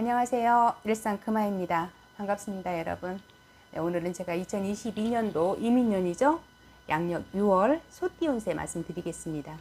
안녕하세요. 일상 금아입니다. 반갑습니다, 여러분. 네, 오늘은 제가 2022년도 이민년이죠. 양력 6월 소띠 운세 말씀드리겠습니다.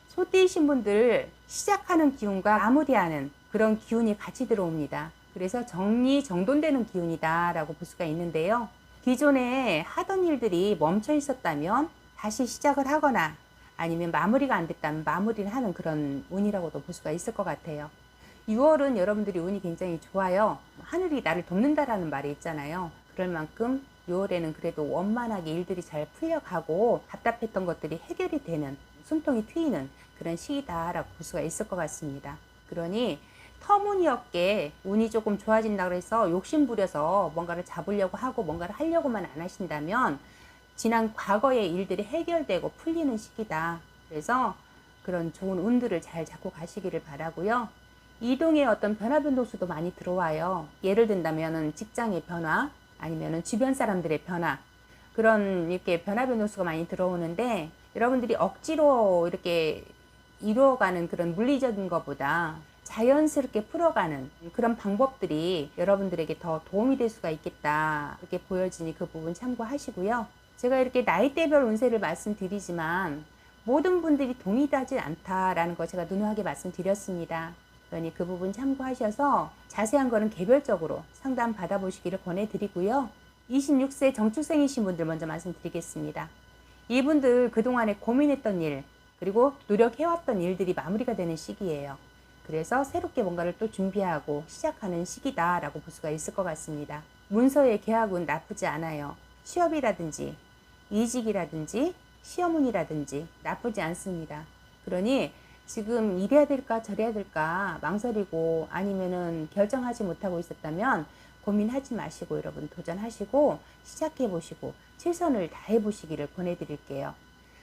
소띠이신 분들 시작하는 기운과 마무리하는 그런 기운이 같이 들어옵니다. 그래서 정리정돈되는 기운이다 라고 볼 수가 있는데요. 기존에 하던 일들이 멈춰 있었다면 다시 시작을 하거나 아니면 마무리가 안 됐다면 마무리를 하는 그런 운이라고도 볼 수가 있을 것 같아요. 6월은 여러분들이 운이 굉장히 좋아요. 하늘이 나를 돕는다라는 말이 있잖아요. 그럴 만큼 6월에는 그래도 원만하게 일들이 잘 풀려가고 답답했던 것들이 해결이 되는, 숨통이 트이는 그런 시기다라고 볼 수가 있을 것 같습니다. 그러니 터무니없게 운이 조금 좋아진다고 해서 욕심부려서 뭔가를 잡으려고 하고 뭔가를 하려고만 안 하신다면 지난 과거의 일들이 해결되고 풀리는 시기다. 그래서 그런 좋은 운들을 잘 잡고 가시기를 바라고요. 이동의 어떤 변화 변동수도 많이 들어와요. 예를 든다면 직장의 변화, 아니면 주변 사람들의 변화, 그런 이렇게 변화 변동수가 많이 들어오는데 여러분들이 억지로 이렇게 이루어가는 그런 물리적인 것보다 자연스럽게 풀어가는 그런 방법들이 여러분들에게 더 도움이 될 수가 있겠다, 이렇게 보여지니 그 부분 참고하시고요. 제가 이렇게 나이대별 운세를 말씀드리지만 모든 분들이 동일하지 않다라는 거 제가 누누하게 말씀드렸습니다. 그러니 그 부분 참고하셔서 자세한 거는 개별적으로 상담 받아보시기를 권해드리고요. 26세 정축생이신 분들 먼저 말씀드리겠습니다. 이분들 그동안에 고민했던 일, 그리고 노력해왔던 일들이 마무리가 되는 시기예요. 그래서 새롭게 뭔가를 또 준비하고 시작하는 시기다라고 볼 수가 있을 것 같습니다. 문서의 계약은 나쁘지 않아요. 취업이라든지 이직이라든지 시험운이라든지 나쁘지 않습니다. 그러니 지금 이래야 될까 저래야 될까 망설이고 아니면은 결정하지 못하고 있었다면 고민하지 마시고 여러분 도전하시고 시작해 보시고 최선을 다해 보시기를 권해드릴게요.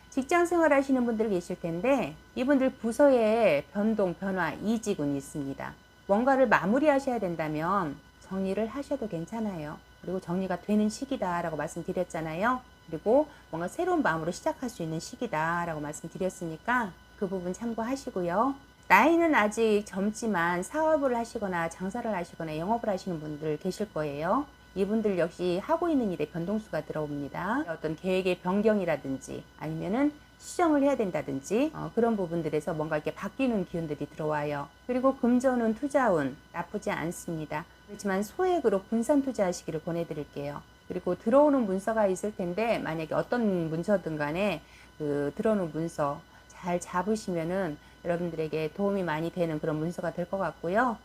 직장 생활 하시는 분들 계실 텐데 이분들 부서의 변동, 변화, 이직운이 있습니다. 뭔가를 마무리 하셔야 된다면 정리를 하셔도 괜찮아요. 그리고 정리가 되는 시기다라고 말씀드렸잖아요. 그리고 뭔가 새로운 마음으로 시작할 수 있는 시기다라고 말씀드렸으니까 그 부분 참고하시고요. 나이는 아직 젊지만 사업을 하시거나 장사를 하시거나 영업을 하시는 분들 계실 거예요. 이분들 역시 하고 있는 일에 변동수가 들어옵니다. 어떤 계획의 변경이라든지 아니면은 수정을 해야 된다든지 그런 부분들에서 뭔가 이렇게 바뀌는 기운들이 들어와요. 그리고 금전운, 투자운 나쁘지 않습니다. 그렇지만 소액으로 분산 투자하시기를 권해드릴게요. 그리고 들어오는 문서가 있을 텐데 만약에 어떤 문서든 간에 그 들어오는 문서 잘 잡으시면은 여러분들에게 도움이 많이 되는 그런 문서가 될 것 같고요.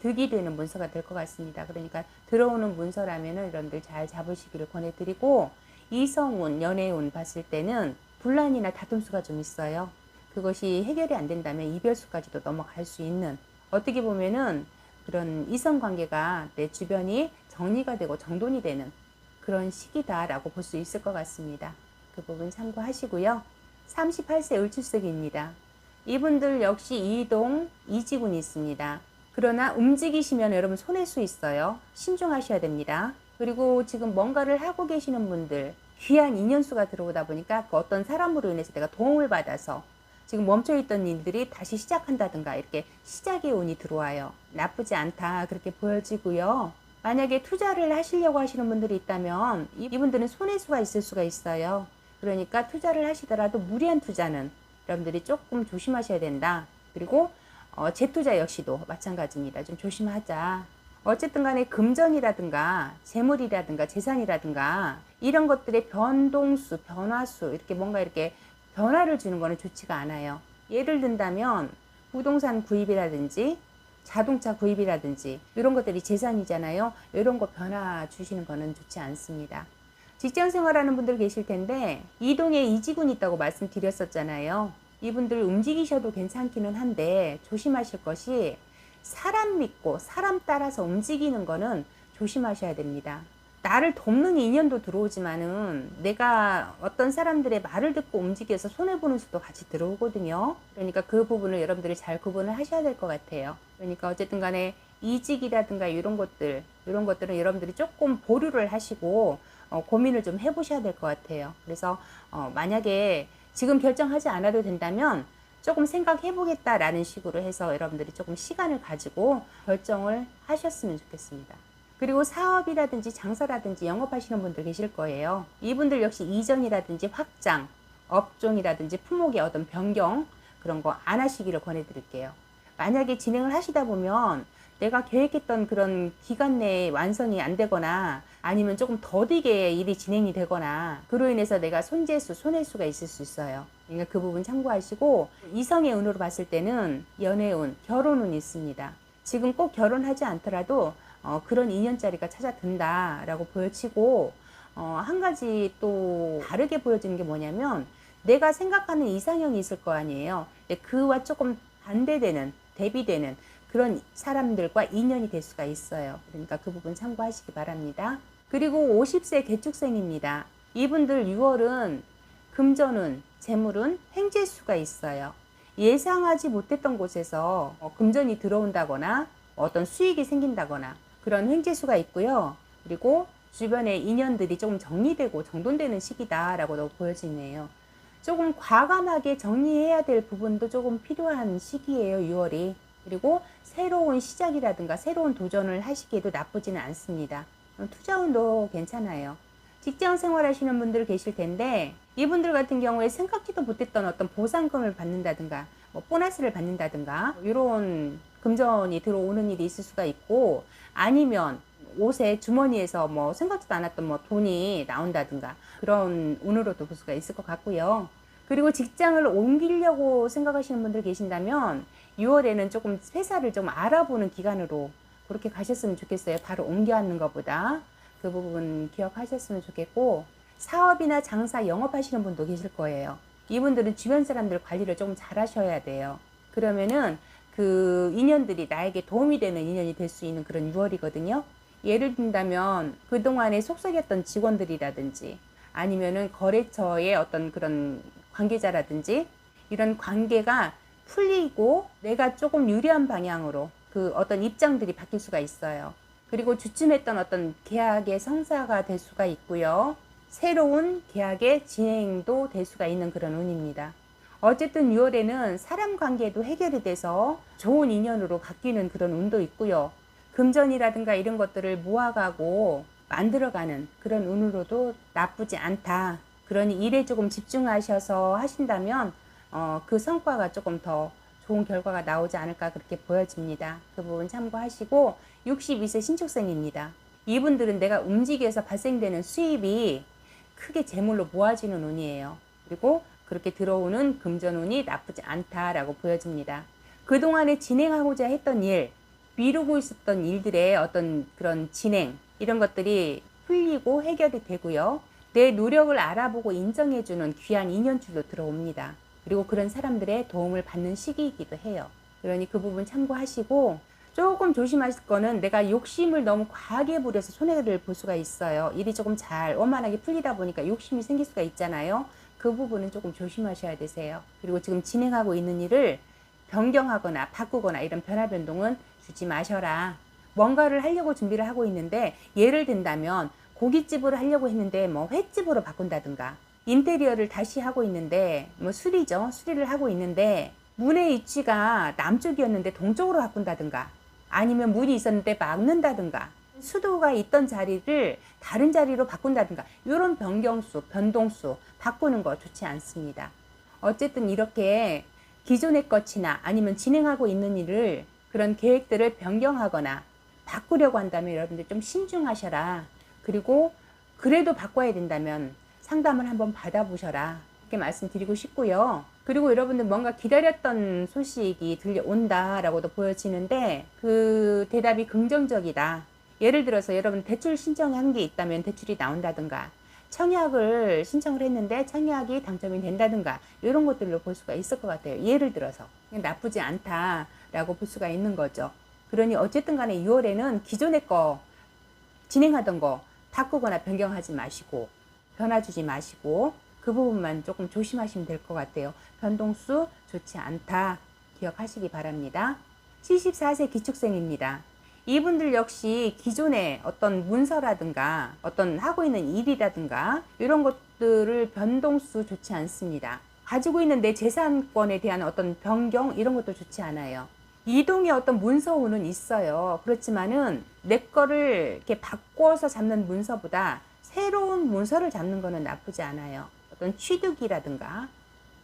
득이 되는 문서가 될 것 같습니다. 그러니까 들어오는 문서라면은 여러분들 잘 잡으시기를 권해드리고, 이성운, 연애운 봤을 때는 분란이나 다툼수가 좀 있어요. 그것이 해결이 안 된다면 이별수까지도 넘어갈 수 있는, 어떻게 보면은 그런 이성관계가 내 주변이 정리가 되고 정돈이 되는 그런 시기다라고 볼 수 있을 것 같습니다. 그 부분 참고하시고요. 38세 을출석입니다. 이분들 역시 이동, 이직운이 있습니다. 그러나 움직이시면 여러분 손해일 수 있어요. 신중하셔야 됩니다. 그리고 지금 뭔가를 하고 계시는 분들, 귀한 인연수가 들어오다 보니까 그 어떤 사람으로 인해서 내가 도움을 받아서 지금 멈춰있던 일들이 다시 시작한다든가 이렇게 시작의 운이 들어와요. 나쁘지 않다 그렇게 보여지고요. 만약에 투자를 하시려고 하시는 분들이 있다면 이분들은 손해수가 있을 수가 있어요. 그러니까 투자를 하시더라도 무리한 투자는 여러분들이 조금 조심하셔야 된다. 그리고 재투자 역시도 마찬가지입니다. 좀 조심하자. 어쨌든 간에 금전이라든가 재물이라든가 재산이라든가 이런 것들의 변동수, 변화수 이렇게 뭔가 이렇게 변화를 주는 거는 좋지가 않아요. 예를 든다면 부동산 구입이라든지 자동차 구입이라든지 이런 것들이 재산이잖아요. 이런 거 변화 주시는 거는 좋지 않습니다. 직장 생활하는 분들 계실 텐데 이동에 이직운이 있다고 말씀드렸었잖아요. 이분들 움직이셔도 괜찮기는 한데 조심하실 것이 사람 믿고 사람 따라서 움직이는 거는 조심하셔야 됩니다. 나를 돕는 인연도 들어오지만은 내가 어떤 사람들의 말을 듣고 움직여서 손해보는 수도 같이 들어오거든요. 그러니까 그 부분을 여러분들이 잘 구분을 하셔야 될 것 같아요. 그러니까 어쨌든 간에 이직이라든가 이런 것들은 여러분들이 조금 보류를 하시고 고민을 좀 해보셔야 될 것 같아요. 그래서 만약에 지금 결정하지 않아도 된다면 조금 생각해 보겠다라는 식으로 해서 여러분들이 조금 시간을 가지고 결정을 하셨으면 좋겠습니다. 그리고 사업이라든지 장사라든지 영업하시는 분들 계실 거예요. 이분들 역시 이전이라든지 확장, 업종이라든지 품목의 어떤 변경 그런 거 안 하시기를 권해드릴게요. 만약에 진행을 하시다 보면 내가 계획했던 그런 기간 내에 완성이 안 되거나 아니면 조금 더디게 일이 진행이 되거나 그로 인해서 내가 손재수, 손해수가 있을 수 있어요. 그러니까 그 부분 참고하시고 이성의 운으로 봤을 때는 연애운, 결혼운이 있습니다. 지금 꼭 결혼하지 않더라도 그런 인연자리가 찾아든다라고 보여지고 한 가지 또 다르게 보여지는 게 뭐냐면 내가 생각하는 이상형이 있을 거 아니에요. 그와 조금 반대되는, 대비되는 그런 사람들과 인연이 될 수가 있어요. 그러니까 그 부분 참고하시기 바랍니다. 그리고 50세 개축생입니다. 이분들 6월은 금전운, 재물운, 횡재수가 있어요. 예상하지 못했던 곳에서 금전이 들어온다거나 어떤 수익이 생긴다거나 그런 횡재수가 있고요. 그리고 주변의 인연들이 조금 정리되고 정돈되는 시기다라고도 보여지네요. 조금 과감하게 정리해야 될 부분도 조금 필요한 시기예요. 6월이. 그리고 새로운 시작이라든가 새로운 도전을 하시기에도 나쁘지는 않습니다. 투자운도 괜찮아요. 직장 생활하시는 분들 계실 텐데 이분들 같은 경우에 생각지도 못했던 어떤 보상금을 받는다든가 보너스를 받는다든가 이런 금전이 들어오는 일이 있을 수가 있고 아니면 옷에 주머니에서 생각지도 않았던 돈이 나온다든가 그런 운으로도 볼 수가 있을 것 같고요. 그리고 직장을 옮기려고 생각하시는 분들 계신다면 6월에는 조금 회사를 좀 알아보는 기간으로 그렇게 가셨으면 좋겠어요. 바로 옮겨앉는 것보다. 그 부분 기억하셨으면 좋겠고 사업이나 장사, 영업하시는 분도 계실 거예요. 이분들은 주변 사람들 관리를 좀 잘 하셔야 돼요. 그러면은 그 인연들이 나에게 도움이 되는 인연이 될 수 있는 그런 6월이거든요. 예를 든다면 그동안에 속썩였던 직원들이라든지 아니면은 거래처의 어떤 그런 관계자라든지 이런 관계가 풀리고 내가 조금 유리한 방향으로 그 어떤 입장들이 바뀔 수가 있어요. 그리고 주춤했던 어떤 계약의 성사가 될 수가 있고요. 새로운 계약의 진행도 될 수가 있는 그런 운입니다. 어쨌든 6월에는 사람 관계도 해결이 돼서 좋은 인연으로 바뀌는 그런 운도 있고요. 금전이라든가 이런 것들을 모아가고 만들어가는 그런 운으로도 나쁘지 않다. 그러니 일에 조금 집중하셔서 하신다면 그 성과가 조금 더 좋은 결과가 나오지 않을까 그렇게 보여집니다. 그 부분 참고하시고 62세 신축생입니다. 이분들은 내가 움직여서 발생되는 수입이 크게 재물로 모아지는 운이에요. 그리고 그렇게 들어오는 금전운이 나쁘지 않다라고 보여집니다. 그동안에 진행하고자 했던 일, 미루고 있었던 일들의 어떤 그런 진행 이런 것들이 풀리고 해결이 되고요. 내 노력을 알아보고 인정해주는 귀한 인연줄로 들어옵니다. 그리고 그런 사람들의 도움을 받는 시기이기도 해요. 그러니 그 부분 참고하시고 조금 조심하실 거는 내가 욕심을 너무 과하게 부려서 손해를 볼 수가 있어요. 일이 조금 잘 원만하게 풀리다 보니까 욕심이 생길 수가 있잖아요. 그 부분은 조금 조심하셔야 되세요. 그리고 지금 진행하고 있는 일을 변경하거나 바꾸거나 이런 변화 변동은 주지 마셔라. 뭔가를 하려고 준비를 하고 있는데 예를 든다면 고깃집으로 하려고 했는데 횟집으로 바꾼다든가 인테리어를 다시 하고 있는데 수리를 하고 있는데 문의 위치가 남쪽이었는데 동쪽으로 바꾼다든가 아니면 문이 있었는데 막는다든가 수도가 있던 자리를 다른 자리로 바꾼다든가 이런 변경수, 변동수 바꾸는 거 좋지 않습니다. 어쨌든 이렇게 기존의 것이나 아니면 진행하고 있는 일을 그런 계획들을 변경하거나 바꾸려고 한다면 여러분들 좀 신중하셔라. 그리고 그래도 바꿔야 된다면 상담을 한번 받아보셔라. 이렇게 말씀드리고 싶고요. 그리고 여러분들 뭔가 기다렸던 소식이 들려온다라고도 보여지는데 그 대답이 긍정적이다. 예를 들어서 여러분 대출 신청한 게 있다면 대출이 나온다든가 청약을 신청을 했는데 청약이 당첨이 된다든가 이런 것들로 볼 수가 있을 것 같아요. 예를 들어서 나쁘지 않다라고 볼 수가 있는 거죠. 그러니 어쨌든 간에 6월에는 기존의 거 진행하던 거 바꾸거나 변경하지 마시고 변화 주지 마시고 그 부분만 조금 조심하시면 될 것 같아요. 변동수 좋지 않다 기억하시기 바랍니다. 74세 기축생입니다. 이분들 역시 기존의 어떤 문서라든가 어떤 하고 있는 일이라든가 이런 것들을 변동수 좋지 않습니다. 가지고 있는 내 재산권에 대한 어떤 변경 이런 것도 좋지 않아요. 이동의 어떤 문서운은 있어요. 그렇지만은 내 거를 이렇게 바꿔서 잡는 문서보다 새로운 문서를 잡는 거는 나쁘지 않아요. 어떤 취득이라든가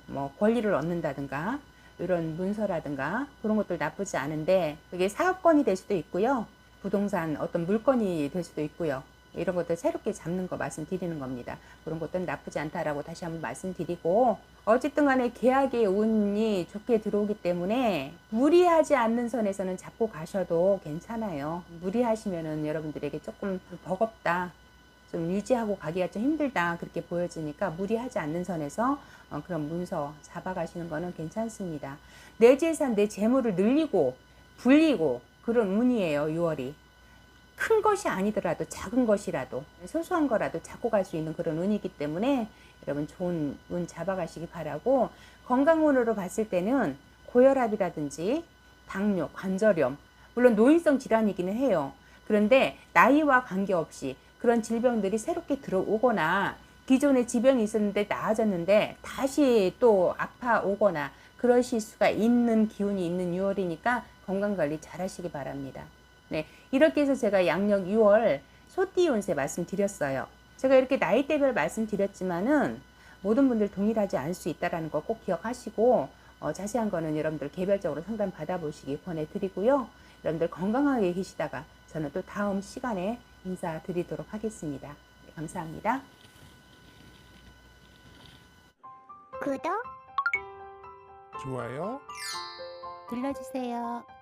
뭐 권리를 얻는다든가 이런 문서라든가 그런 것들 나쁘지 않은데, 그게 사업권이 될 수도 있고요. 부동산 어떤 물건이 될 수도 있고요. 이런 것들 새롭게 잡는 거 말씀드리는 겁니다. 그런 것들은 나쁘지 않다라고 다시 한번 말씀드리고, 어쨌든 간에 계약의 운이 좋게 들어오기 때문에 무리하지 않는 선에서는 잡고 가셔도 괜찮아요. 무리하시면은 여러분들에게 조금 버겁다, 좀 유지하고 가기가 좀 힘들다 그렇게 보여지니까 무리하지 않는 선에서 그런 문서 잡아가시는 거는 괜찮습니다. 내 재산, 내 재물을 늘리고 불리고 그런 운이에요. 6월이 큰 것이 아니더라도 작은 것이라도 소소한 거라도 잡고 갈 수 있는 그런 운이기 때문에 여러분 좋은 운 잡아가시기 바라고, 건강운으로 봤을 때는 고혈압이라든지 당뇨, 관절염, 물론 노인성 질환이기는 해요. 그런데 나이와 관계없이 그런 질병들이 새롭게 들어오거나 기존에 지병이 있었는데 나아졌는데 다시 또 아파오거나 그러실 수가 있는 기운이 있는 6월이니까 건강관리 잘 하시기 바랍니다. 네, 이렇게 해서 제가 양력 6월 소띠 운세 말씀드렸어요. 제가 이렇게 나이대별 말씀드렸지만은 모든 분들 동일하지 않을 수 있다는 거 꼭 기억하시고, 자세한 거는 여러분들 개별적으로 상담 받아보시기 권해드리고요. 여러분들 건강하게 계시다가 저는 또 다음 시간에 인사드리도록 하겠습니다. 네, 감사합니다. 구독 좋아요 눌러주세요.